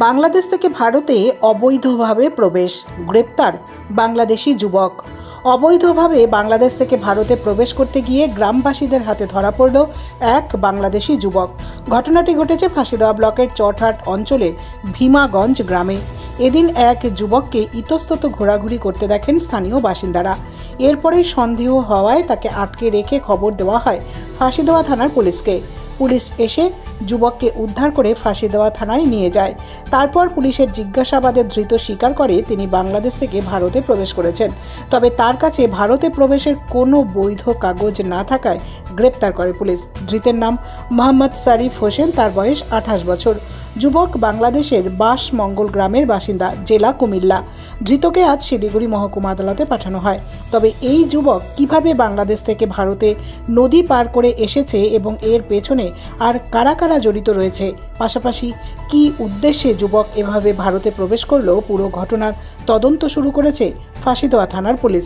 বাংলাদেশ থেকে ভারতে অবৈধভাবে প্রবেশ, গ্রেপ্তার বাংলাদেশি যুবক। অবৈধভাবে বাংলাদেশ থেকে ভারতে প্রবেশ করতে গিয়ে গ্রামবাসীদের হাতে ধরা পড়ল এক বাংলাদেশি যুবক। ঘটনাটি ঘটেছে ফাঁসিদেওয়া ব্লকের চটহাট অঞ্চলের ভীমাগঞ্জ গ্রামে। এদিন এক যুবককে ইতস্তত ঘোরাঘুরি করতে দেখেন স্থানীয় বাসিন্দারা। এরপরেই সন্দেহ হওয়ায় তাকে আটকে রেখে খবর দেওয়া হয় ফাঁসিদেওয়া থানার পুলিশকে। পুলিশ এসে যুবককে উদ্ধার করে ফাঁসিদেওয়া থানায় নিয়ে যায়। তারপর পুলিশের জিজ্ঞাসাবাদে ধৃত স্বীকার করে তিনি বাংলাদেশ থেকে ভারতে প্রবেশ করেছেন। তবে তার কাছে ভারতে প্রবেশের কোনো বৈধ কাগজ না থাকায় গ্রেপ্তার করে পুলিশ। ধৃতের নাম মোহাম্মদ শরীফ হোসেন, তার বয়স 28 বছর। যুবক বাংলাদেশের বাসমঙ্গল গ্রামের বাসিন্দা, জেলা কুমিল্লা। ধৃতকে আজ শিলিগুড়ি মহকুমা আদালতে পাঠানো হয়। তবে এই যুবক কিভাবে বাংলাদেশ থেকে ভারতে নদী পার করে এসেছে এবং এর পেছনে আর কারা কারা জড়িত রয়েছে, পাশাপাশি কী উদ্দেশ্যে যুবক এভাবে ভারতে প্রবেশ করলো, পুরো ঘটনার তদন্ত শুরু করেছে ফাঁসিদেওয়া থানার পুলিশ।